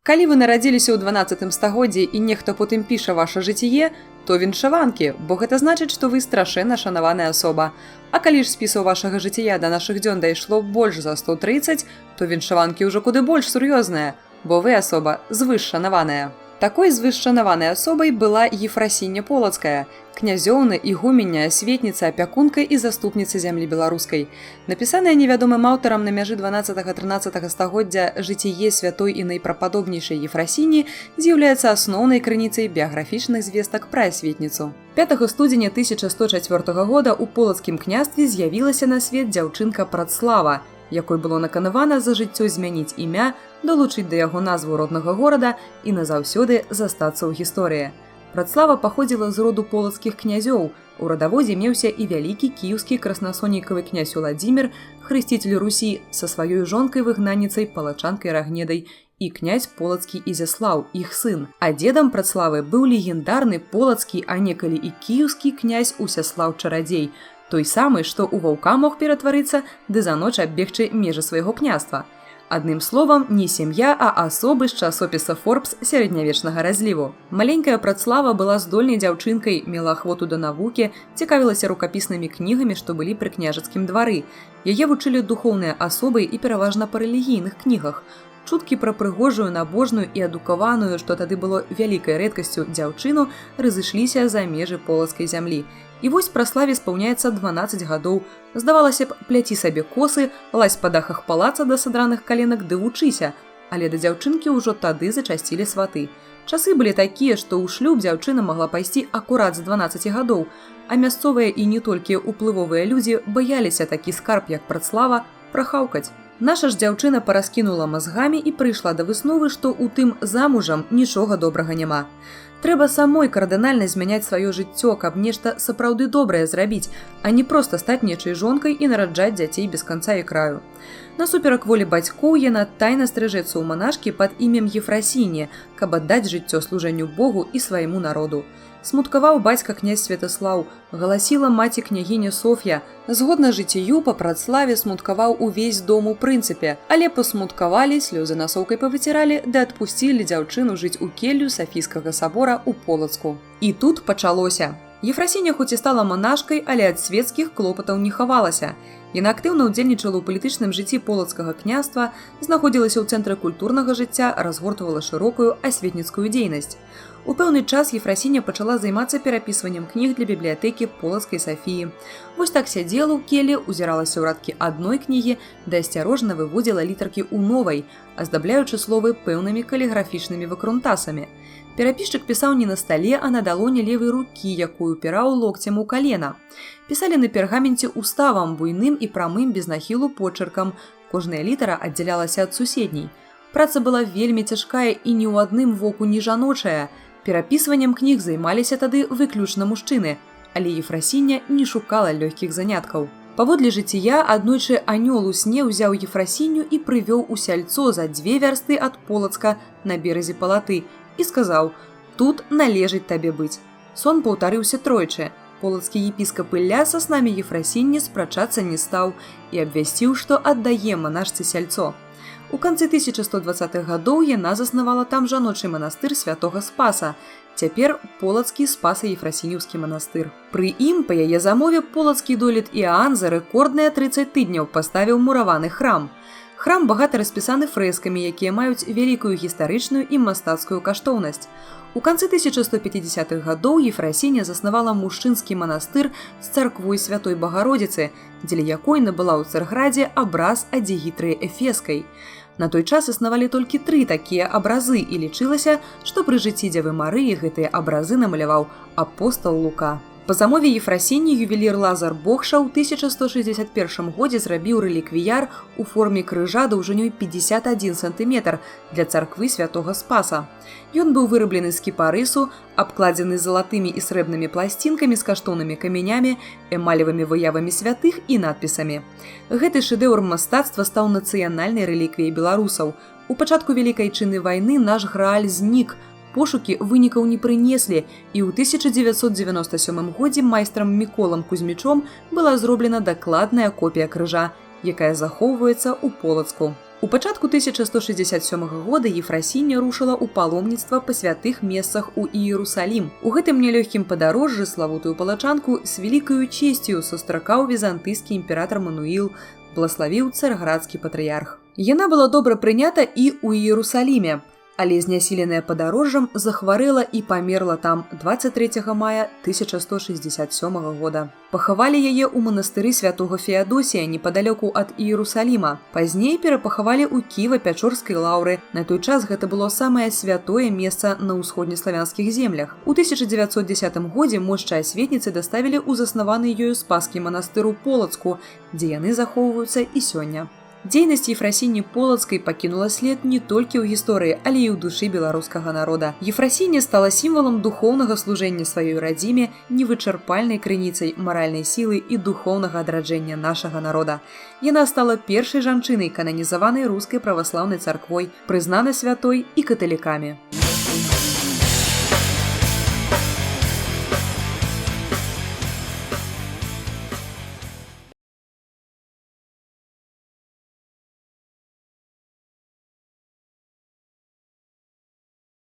Калі вы нарадзіліся ў 12 стагоддзі і нехта потым піша ваша жыццє, то віншаванкі, бо гэта значыць, што вы страшэнна шанаваная асоба. А калі ж спісаў вашага жыцця да нашых дзён дайшло больш за 130, то віншаванкі ўжо куды больш сур'ёзныя, бо вы асоба звышшанаваная. Такой звышшанаванай асобай была Ефрасіння Полацкая, князёўна, ігумення, асветніца, апякунка і заступніца зямлі беларускай. Напісанае невядомым аўтарам на мяжы 12-13 стагоддзя жыццє святой і найпрападобнейшай Ефрасіні з'яўляецца асноўнай крыніцай біяграфічных звестак пра асветніцу. 5 студзеня 1104 года ў Полацкім княстве з'явілася на свет дзяўчынка Працлава, якой было наканавана за жыццё змяніць імя, долучыць да яго назву роднага горада і назаўсёды застацца ў гісторыі. Працлава паходзіла з роду полацкіх князёў. У радаводзе меўся і вялікі кіеўскі краснасонейкавы князь Уладзімір, хрысціцель Русі, са сваёй жонкай-выгнанніцай палачанкай Рагнедай, і князь Полацкі Ізяслаў, іх сын. А дзедам Працлавы быў легендарны полацкі, а некалі і кіеўскі князь Усяслаў Чарадзей, той самы, што ў ваўка мог ператварыцца ды за ноч аббегчы межы свайго княства. Адным словам, не сям'я, а асобы з часопіса Forbes сярэднявечнага разліву. Маленькая Працлава была здольнай дзяўчынкай, мела ахвоту да навукі, цікавілася рукапіснымі кнігамі, што былі пры княжацкім двары. Яе вучылі духоўныя асобы і пераважна па рэлігійных кнігах. Чуткі пра прыгожую, набожную і адукаваную, што тады было вялікай рэдкасцю, дзяўчыну разышліся за межы полацкай зямлі. І вось Праславе спаўняецца 12 гадоў. Здавалася б, пляці сабе косы, лазь па дахах палаца да садраных каленак ды вучыся. Але да дзяўчынкі ўжо тады зачасцілі сваты. Часы былі такія, што ў шлюб дзяўчына магла пайсці акурат з 12 гадоў, а мясцовыя і не толькі ўплывовыя людзі баяліся такі скарб, як Працлава, прахаўкаць. Наша ж дзяўчына параскінула мазгамі і прыйшла да высновы, што ў тым замужам нічога добрага няма. Трэба самой кардынальна змяняць сваё жыццё, каб нешта сапраўды добрае зрабіць, а не проста стаць нечай жонкай і нараджаць дзяцей без канца і краю. Насуперак волі бацькоў яна тайна стрыжэцца ў манашкі пад імем Ефрасіні, каб аддаць жыццё служэнню Богу і свайму народу. Смуткаваў бацька князь Святаслаў, галасіла маці княгіня Соф'я. Згодна жыццю па Працлаве смуткаваў увесь дом у прынцыпе, але пасмуткавалі, слёзы насоўкай павыціралі, ды адпусцілі дзяўчыну жыць у келлю Сафійскага сабора ў Полацку. І тут пачалося. Ефрасіня хоць і стала манашкай, але ад свецкіх клопатаў не хавалася. Яна актыўна ўдзельнічала ў палітычным жыцці полацкага княства, знаходзілася ў цэнтры культурнага жыцця, разгортвала шырокую асветніцкую дзейнасць. У пэўны час Ефрасіня пачала займацца перапісваннем кніг для бібліятэкі Полацкай Сафіі. Вось так сядзела ў келлі, узіралася ў радкі адной кнігі, да асцярожна выводзіла літаркі ў новай, аздабляючы словы пэўнымі каліграфічнымі выкрунтасамі. Перапісчык пісаў не на стале, а на далоне левай рукі, якую упіраў локцем у калена. Пісалі на пергаменце уставам, буйным і прамым без нахілу почеркам. Кожная літара аддзялялася ад суседняй. Праца была вельмі цяжкая і ні ў адным воку не жаночая. Перапісваннем кніг займаліся тады выключна мужчыны, але Ефрасіня не шукала лёгкіх заняткаў. Паводле жыцця аднойчы анёл у сне ўзяў Ефрасіню і прывёў у сяльцо за 2 вярсты ад Полацка на беразе Палаты і сказаў: «Тут належыць табе быць». Сон паўтарыўся тройчы. Полацкі епіскап Ілля са снамі Ефрасіні спрачацца не стаў і абвясціў, што аддае манашцы сяльцо. У канцы 1120-х гадоў яна заснавала там жаночы манастыр святога Спаса, цяпер Полацкі Спаса-Ефрасініўскі манастыр. Пры ім, па яе замове, полацкі долет Іаан за рэкордныя 30 тыдняў паставіў мураваны храм. Храм багата распісаны фрэскамі, якія маюць вялікую гістарычную і мастацкую каштоўнасць. У канцы 1150-х гадоў Ефрасіня заснавала мужчынскі манастыр з царквой Святой Багародзіцы, дзеля якой набыла ў Царградзе абраз Адзігітры Эфескай. На той час існавалі толькі 3 такія абразы і лічылася, што пры жыцці Дзевы Марыі гэтыя абразы намаляваў апостал Лука. Па замове Ефрасіні ювелір Лазар Богша ў 1161 годзе зрабіў рэліквіяр у форме крыжа даўжынёй 51 сантыметр для царквы святога Спаса. Ён быў выраблены з кіпарысу, абкладзены залатымі і срэбнымі пласцінкамі з каштоўнымі камянямі, эмалевымі выявамі святых і надпісамі. Гэты шэдэўр мастацтва стаў нацыянальнай рэліквіяй беларусаў. У пачатку Вялікай Айчыннай вайны наш грааль знік, пошукі вынікаў не прынеслі, і ў 1997 годзе майстрам Міколам Кузьмічом была зроблена дакладная копія крыжа, якая захоўваецца ў Полацку. У пачатку 1167 года Ефрасіння рушыла ў паломніцтва па святых месцах у Іерусалім. У гэтым нялёгкім падарожжы славутую палачанку з вялікаю чесцю сустракаў візантыйскі імператар Мануіл, блаславіў царградскі патрыярх. Яна была добра прынята і ў Іерусаліме, але знясіленая падарожжам захварэла і памерла там 23 мая 1167 года. Пахавалі яе ў манастыры святога Феадосія непадалёку ад Іерусаліма. Пазней перапахавалі ў Кіева-Пячорскай лаўры. На той час гэта было самае святое месца на ўсходнеславянскіх землях. У 1910 годзе мошчы асветніцы даставілі ў заснаваны ёю спаскі манастыр у Полацку, дзе яны захоўваюцца і сёння. Дзейнасць Ефрасіні Полацкай пакінула след не толькі ў гісторыі, але і ў душы беларускага народа. Ефрасіня стала сімвалам духоўнага служэння сваёй радзіме, невычарпальнай крыніцай маральнай сілы і духоўнага адраджэння нашага народа. Яна стала першай жанчынай кананізаванай рускай праваслаўнай царквой, прызнанай святой і каталікамі.